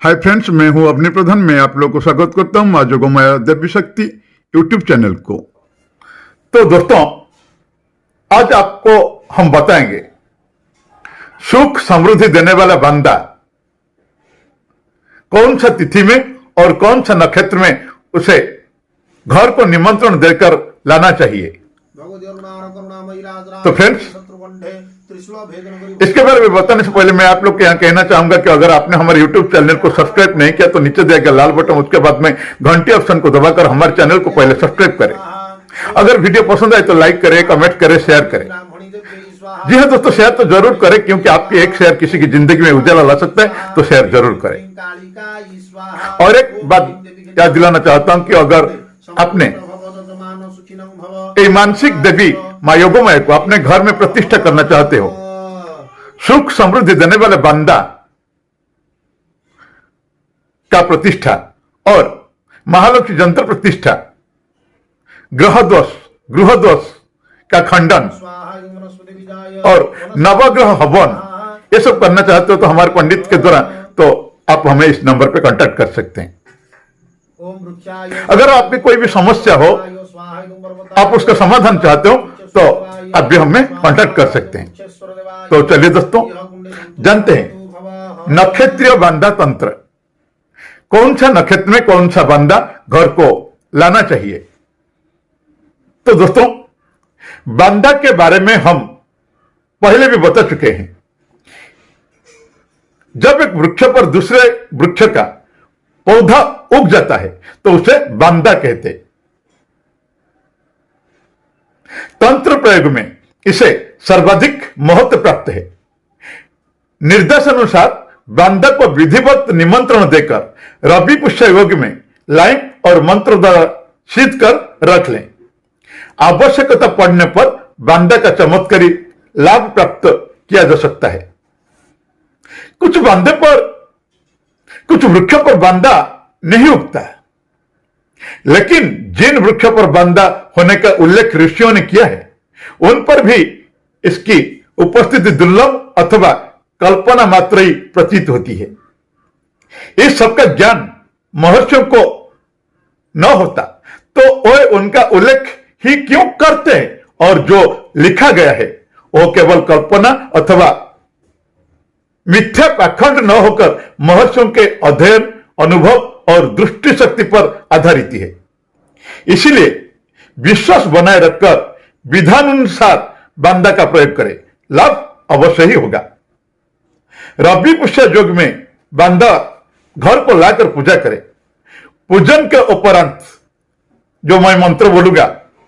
Hi friends, मैं हूं अवनी प्रधान। मैं आप लोगों को स्वागत करता हूं जोगमाया दिव्य शक्ति यूट्यूब चैनल को। तो दोस्तों, आज आपको हम बताएंगे सुख समृद्धि देने वाला बंदा कौन सा तिथि में और कौन सा नक्षत्र में उसे घर को निमंत्रण देकर लाना चाहिए। तो फ्रेंड्स, इसके बारे में बताने से पहले मैं आप लोग को यहाँ कहना चाहूंगा कि अगर आपने हमारे YouTube चैनल को सब्सक्राइब नहीं किया तो नीचे दिया गया लाल बटन, उसके बाद में घंटी ऑप्शन को दबाकर हमारे चैनल को पहले सब्सक्राइब करें। अगर वीडियो पसंद आए तो लाइक करें, कमेंट करें, शेयर करें। जी हाँ दोस्तों, शेयर तो जरूर करें, क्योंकि आपकी एक शेयर किसी की जिंदगी में उजाला ला सकता है, तो शेयर जरूर करें। और एक बात याद दिलाना चाहता हूं कि अगर आपने मानसिक देवी माँ योगमाया को अपने घर में प्रतिष्ठा करना चाहते हो, सुख समृद्धि देने वाले बंदा का प्रतिष्ठा और महालक्ष्मी यंत्र प्रतिष्ठा, गृह दोष का खंडन और नवग्रह हवन, ये सब करना चाहते हो तो हमारे पंडित के द्वारा तो आप हमें इस नंबर पे कांटेक्ट कर सकते हैं। अगर आपकी कोई भी समस्या हो, आप उसका समाधान चाहते हो, तो आप भी हमें कांटेक्ट कर सकते हैं। तो चलिए दोस्तों, जानते हैं नक्षत्रीय बांदा तंत्र, कौन सा नक्षत्र में कौन सा बांदा घर को लाना चाहिए। तो दोस्तों, बांदा के बारे में हम पहले भी बता चुके हैं। जब एक वृक्ष पर दूसरे वृक्ष का पौधा उग जाता है तो उसे बांदा कहते। तंत्र प्रयोग में इसे सर्वाधिक महत्व प्राप्त है। निर्देश अनुसार बांदा को विधिवत निमंत्रण देकर रवि पुष्य योग में लाइन और मंत्र द्वारा सिद्ध कर रख लें। आवश्यकता पड़ने पर बांदा का चमत्कारी लाभ प्राप्त किया जा सकता है। कुछ वृक्ष पर बांदा नहीं उगता है, लेकिन जिन वृक्ष पर बांदा होने का उल्लेख ऋषियों ने किया है, उन पर भी इसकी उपस्थिति दुर्लभ अथवा कल्पना मात्र ही प्रतीत होती है। इस सबका ज्ञान महर्षियों को न होता तो वे उनका उल्लेख ही क्यों करते हैं, और जो लिखा गया है वो केवल कल्पना अथवा मिथ्या पाखंड न होकर महर्षियों के अध्ययन, अनुभव और दृष्टि शक्ति पर आधारित है। इसलिए विश्वास बनाए रखकर विधानुसार बांदा का प्रयोग करें, लाभ अवश्य ही होगा। रवि पुष्य योग में बांदा घर को लाकर पूजा करें। पूजन के उपरांत जो मैं मंत्र बोलूंगा,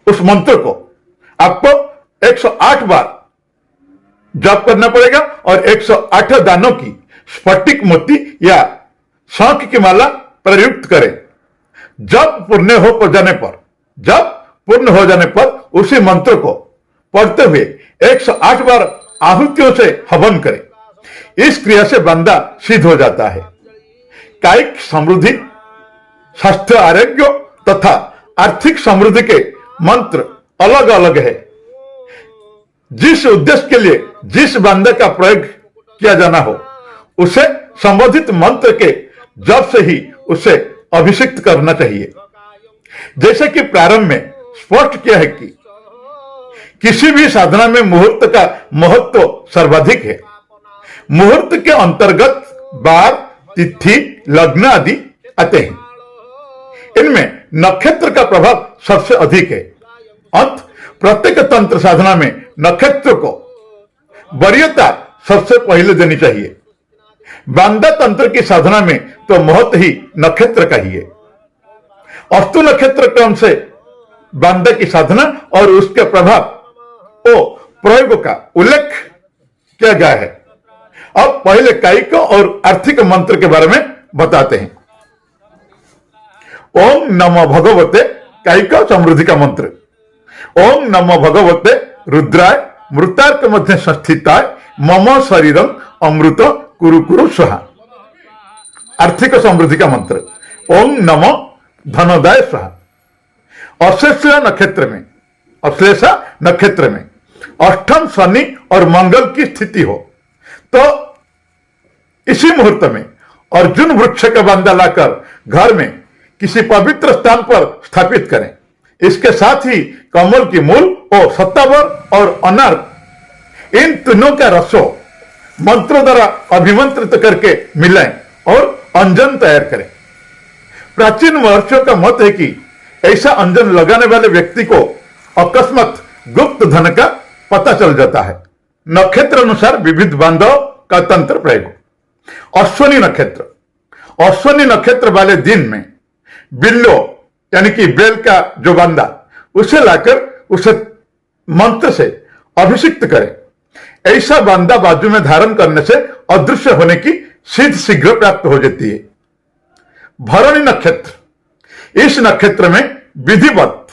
उस मंत्र को आपको 108 बार जप करना पड़ेगा और 108 दानों की स्फटिक मोती या शंख की माला प्रयुक्त करें। जब पूर्ण हो जाने पर उसी मंत्र को पढ़ते हुए 108 बार आहुतियों से हवन करें। इस क्रिया से बंदा सिद्ध हो जाता है। कायिक समृद्धि, स्वास्थ्य, आरोग्य तथा आर्थिक समृद्धि के मंत्र अलग अलग है। जिस उद्देश्य के लिए जिस बंदे का प्रयोग किया जाना हो, उसे संबोधित मंत्र के जप से ही उसे अभिषिक्त करना चाहिए। जैसे कि प्रारंभ में स्पष्ट किया है कि किसी भी साधना में मुहूर्त का महत्व सर्वाधिक है। मुहूर्त के अंतर्गत बार, तिथि, लग्न आदि आते हैं। इनमें नक्षत्र का प्रभाव सबसे अधिक है। प्रत्येक तंत्र साधना में नक्षत्र को वरीयता सबसे पहले देनी चाहिए। बांदा तंत्र की साधना में तो महत्व ही नक्षत्र का ही है। अस्तु नक्षत्र क्रम से बांदा की साधना और उसके प्रभाव को प्रयोग का उल्लेख किया गया है। अब पहले कायिक और आर्थिक मंत्र के बारे में बताते हैं। ओम नमो भगवते कायिक समृद्धि का मंत्र। ओम नमो भगवते रुद्राय मृतार्क मध्य संस्थिताय मम शरीरम अमृत कुरु कुरु स्वाहा। आर्थिक समृद्धि का मंत्र। ओम नमो धनोदय स्वाहा। अश्लेषा नक्षत्र में अष्टम शनि और मंगल की स्थिति हो तो इसी मुहूर्त में अर्जुन वृक्ष का बांदा लाकर घर में किसी पवित्र स्थान पर स्थापित करें। इसके साथ ही कमल की मूल और सत्तावर और अनार इन तीनों का रसों मंत्रों द्वारा अभिमंत्रित करके मिलाएं और अंजन तैयार करें। प्राचीन महर्षियों का मत है कि ऐसा अंजन लगाने वाले व्यक्ति को अकस्मात गुप्त धन का पता चल जाता है। नक्षत्र अनुसार विविध बांधव का तंत्र प्रयोग। अश्वनी नक्षत्र, अश्वनी नक्षत्र वाले दिन में बिल्लो यानी कि बेल का जो बांदा उसे लाकर उसे मंत्र से अभिषिक्त करें। ऐसा बांदा बाजू में धारण करने से अदृश्य होने की सिद्ध शीघ्र प्राप्त हो जाती है। भरणी नक्षत्र, इस नक्षत्र में विधिवत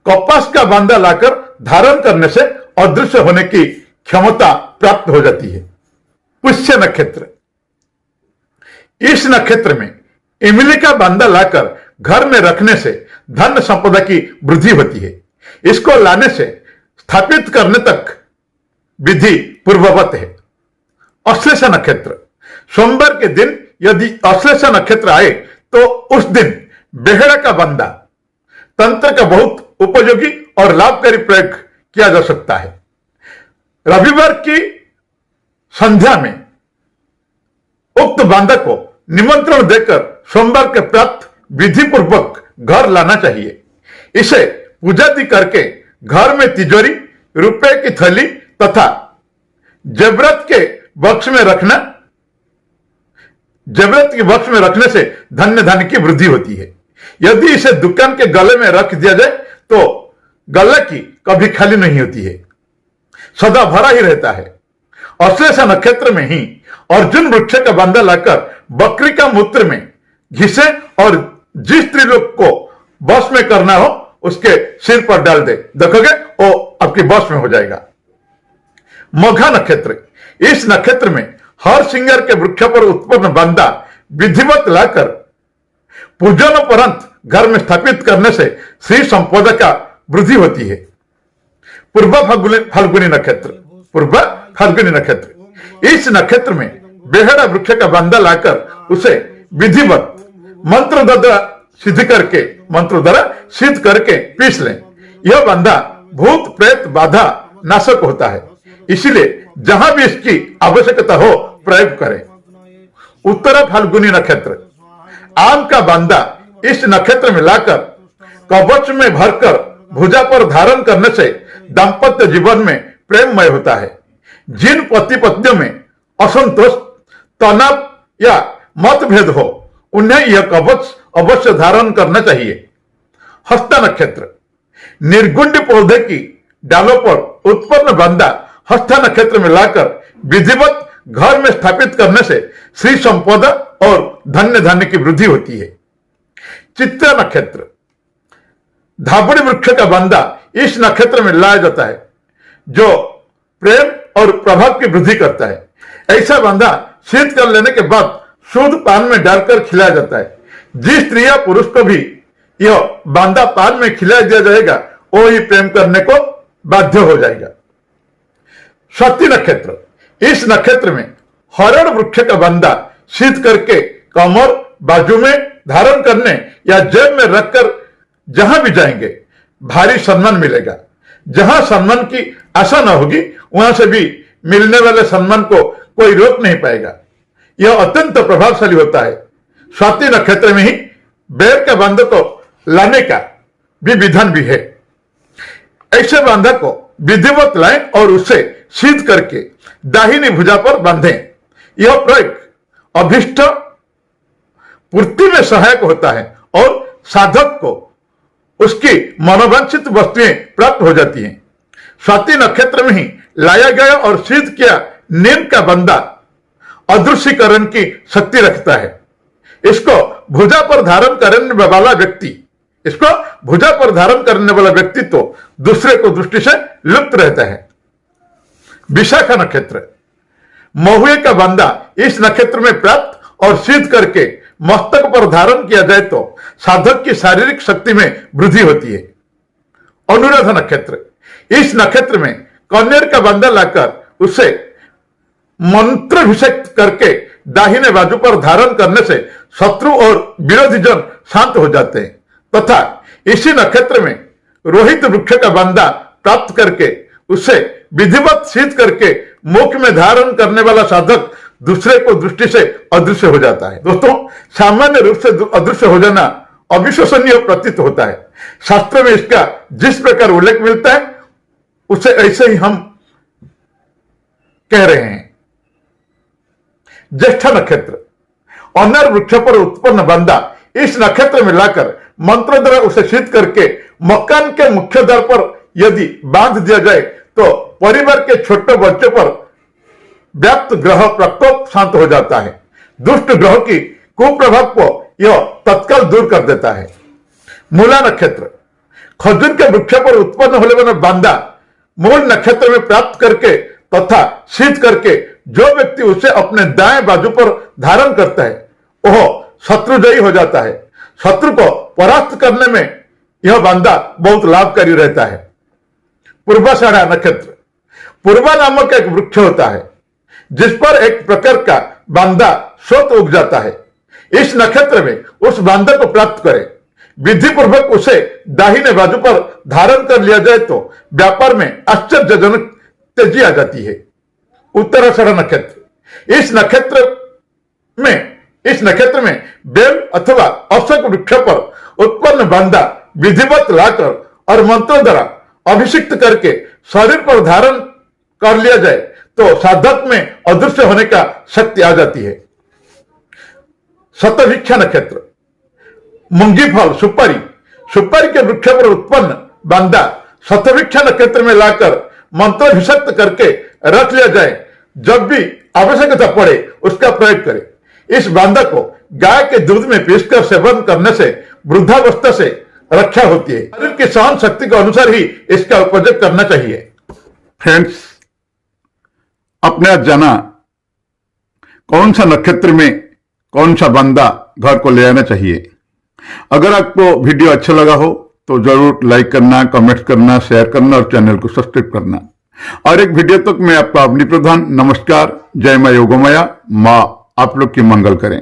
कपास का बांदा लाकर धारण करने से अदृश्य होने की क्षमता प्राप्त हो जाती है। पुष्य नक्षत्र, इस नक्षत्र में इमली का बांदा लाकर घर में रखने से धन संपदा की वृद्धि होती है। इसको लाने से स्थापित करने तक विधि पूर्ववत है। अश्लेषा नक्षत्र, सोमवार के दिन यदि अश्लेषा नक्षत्र आए तो उस दिन बेहड़ा का बांदा तंत्र का बहुत उपयोगी और लाभकारी प्रयोग किया जा सकता है। रविवार की संध्या में उक्त बांदा को निमंत्रण देकर सोमवार के प्राप्त विधि पूर्वक घर लाना चाहिए। इसे पूजादि करके घर में तिजोरी, रुपए की थैली तथा जेवरात के बक्स में रखना, जेवरात के बक्स में रखने से धन्य धन की वृद्धि होती है। यदि इसे दुकान के गले में रख दिया जाए तो गला की कभी खाली नहीं होती है, सदा भरा ही रहता है। अश्लेषा नक्षत्र में ही अर्जुन वृक्ष का बांदा लाकर बकरी का मूत्र में घिसे और जिस स्त्रीलोक को बस में करना हो उसके सिर पर डाल दे, देखोगे वो आपकी बस में हो जाएगा। मघा नक्षत्र, इस नक्षत्र में हर सिंगार के वृक्ष पर उत्पन्न बांदा विधिवत लाकर पूजन उपरांत घर में स्थापित करने से श्री संपदा का वृद्धि होती है। पूर्व फाल्गुनी नक्षत्र, पूर्व फाल्गुनी नक्षत्र, इस नक्षत्र में बेहड़ा वृक्ष का बांदा लाकर उसे विधिवत मंत्र द्वारा सिद्ध करके पीस लें। यह बांदा भूत प्रेत बाधा नाशक होता है, इसलिए जहां भी इसकी आवश्यकता हो प्रयोग करें। उत्तरा फाल्गुनी नक्षत्र, आम का बांदा इस नक्षत्र में लाकर कवच में भरकर भुजा पर धारण करने से दाम्पत्य जीवन में प्रेममय होता है। जिन पति पत्नियों में असंतोष, तनाव या मतभेद हो उन्हें यह कवच अवश्य धारण करना चाहिए। हस्ता नक्षत्र, निर्गुंड पौधे की डालों पर उत्पन्न बांदा हस्ता नक्षत्र में लाकर विधिवत घर में स्थापित करने से श्री संपदा और धन्य धान्य की वृद्धि होती है। चित्रा नक्षत्र, धाबड़ी वृक्ष का बांदा इस नक्षत्र में लाया जाता है जो प्रेम और प्रभाव की वृद्धि करता है। ऐसा बांदा सिद्ध कर लेने के बाद शुद्ध पान में डालकर खिलाया जाता है। जिस स्त्री या पुरुष को भी यह बांदा पान में खिला दिया जाएगा वो ही प्रेम करने को बाध्य हो जाएगा। स्वाति नक्षत्र, इस नक्षत्र में हरण वृक्ष का बांदा सिद्ध करके कमर, बाजू में धारण करने या जेब में रखकर जहां भी जाएंगे भारी सम्मान मिलेगा। जहां सम्मान की आशा न होगी वहां से भी मिलने वाले सम्मान को कोई रोक नहीं पाएगा। यह अत्यंत प्रभावशाली होता है। स्वाति नक्षत्र में ही बेर के बांधे को लाने का भी विधान भी है। ऐसे बांधा को विधिवत लाएं और उसे सिद्ध करके दाहिनी भुजा पर बांधें। यह प्रयोग अभिष्ट पूर्ति में सहायक होता है और साधक को उसकी मनोवांछित वस्तुएं प्राप्त हो जाती हैं। स्वाति नक्षत्र में ही लाया गया और सिद्ध किया नीम का बंदा अदृश्यकरण की शक्ति रखता है। इसको भुजा पर धारण करने वाला व्यक्ति तो दूसरे को दृष्टि से लुप्त रहता है। विशाखा नक्षत्र, महुए का बंदा इस नक्षत्र में प्राप्त और सिद्ध करके मस्तक पर धारण किया जाए तो साधक की शारीरिक शक्ति में वृद्धि होती है। अनुराधा नक्षत्र, इस नक्षत्र में कन्नेर का बंदा लाकर उसे मंत्राभिषेक करके दाहिने बाजू पर धारण करने से शत्रु और विरोधी जन शांत हो जाते हैं तथा इसी नक्षत्र में रोहित वृक्ष का बंदा प्राप्त करके उसे विधिवत सिद्ध करके मुख में धारण करने वाला साधक दूसरे को दृष्टि से अदृश्य हो जाता है। दोस्तों, सामान्य रूप से अदृश्य हो जाना अविश्वसनीय प्रतीत होता है। शास्त्र में इसका जिस प्रकार उल्लेख मिलता है उसे ऐसे ही हम कह रहे हैं। ज्येष्ठ नक्षत्र, अनर वृक्ष पर उत्पन्न बंदा इस नक्षत्र में लाकर मंत्र द्वारा उसे सिद्ध करके मकान के मुख्य द्वार पर यदि बांध दिया जाए तो परिवार के छोटे बच्चों पर व्याप्त ग्रह प्रकोप शांत हो जाता है। दुष्ट ग्रह की कुप्रभाव को यह तत्काल दूर कर देता है। मूला नक्षत्र, खजूर के वृक्ष पर उत्पन्न होने वाला बांदा मूल नक्षत्र में प्राप्त करके तथा सिद्ध करके जो व्यक्ति उसे अपने दाएं बाजू पर धारण करता है वह शत्रुजयी हो जाता है। शत्रु को परास्त करने में यह बांदा बहुत लाभकारी रहता है। पूर्वाषाढ़ा नक्षत्र, पूर्वा नामक एक वृक्ष होता है जिस पर एक प्रकार का बांदा स्वतः उग जाता है। इस नक्षत्र में उस बांदा को प्राप्त करें, विधि पूर्वक उसे दाहिने बाजू पर धारण कर लिया जाए तो व्यापार में आश्चर्यजनक तेजी आ जाती है। उत्तराषाढ़ा नक्षत्र, इस नक्षत्र में बेल अथवा अशोक वृक्ष पर उत्पन्न बांदा विधिवत लाकर और मंत्रों द्वारा अभिषिक्त करके शरीर पर धारण कर लिया जाए तो साधक में अदृश्य होने का शक्ति आ जाती है। शतभिक्षा नक्षत्र, मुंगी फल सुपारी के वृक्ष पर उत्पन्न बांदा शतभिक्षा नक्षत्र में लाकर मंत्राभिषेक करके रख लिया जाए। जब भी आवश्यकता पड़े उसका प्रयोग करें। इस बांदा को गाय के दूध में पीसकर सेवन करने से वृद्धावस्था से रक्षा होती है। शरीर की सहन शक्ति के अनुसार ही इसका उपयोग करना चाहिए। फ्रेंड्स, आपने आज जाना कौन सा नक्षत्र में कौन सा बांदा घर को ले आना चाहिए। अगर आपको वीडियो अच्छा लगा हो तो जरूर लाइक करना, कमेंट करना, शेयर करना और चैनल को सब्सक्राइब करना। और एक वीडियो तक मैं आपका अग्नि प्रधान नमस्कार। जय मां योगमाया। मां आप लोग की मंगल करें।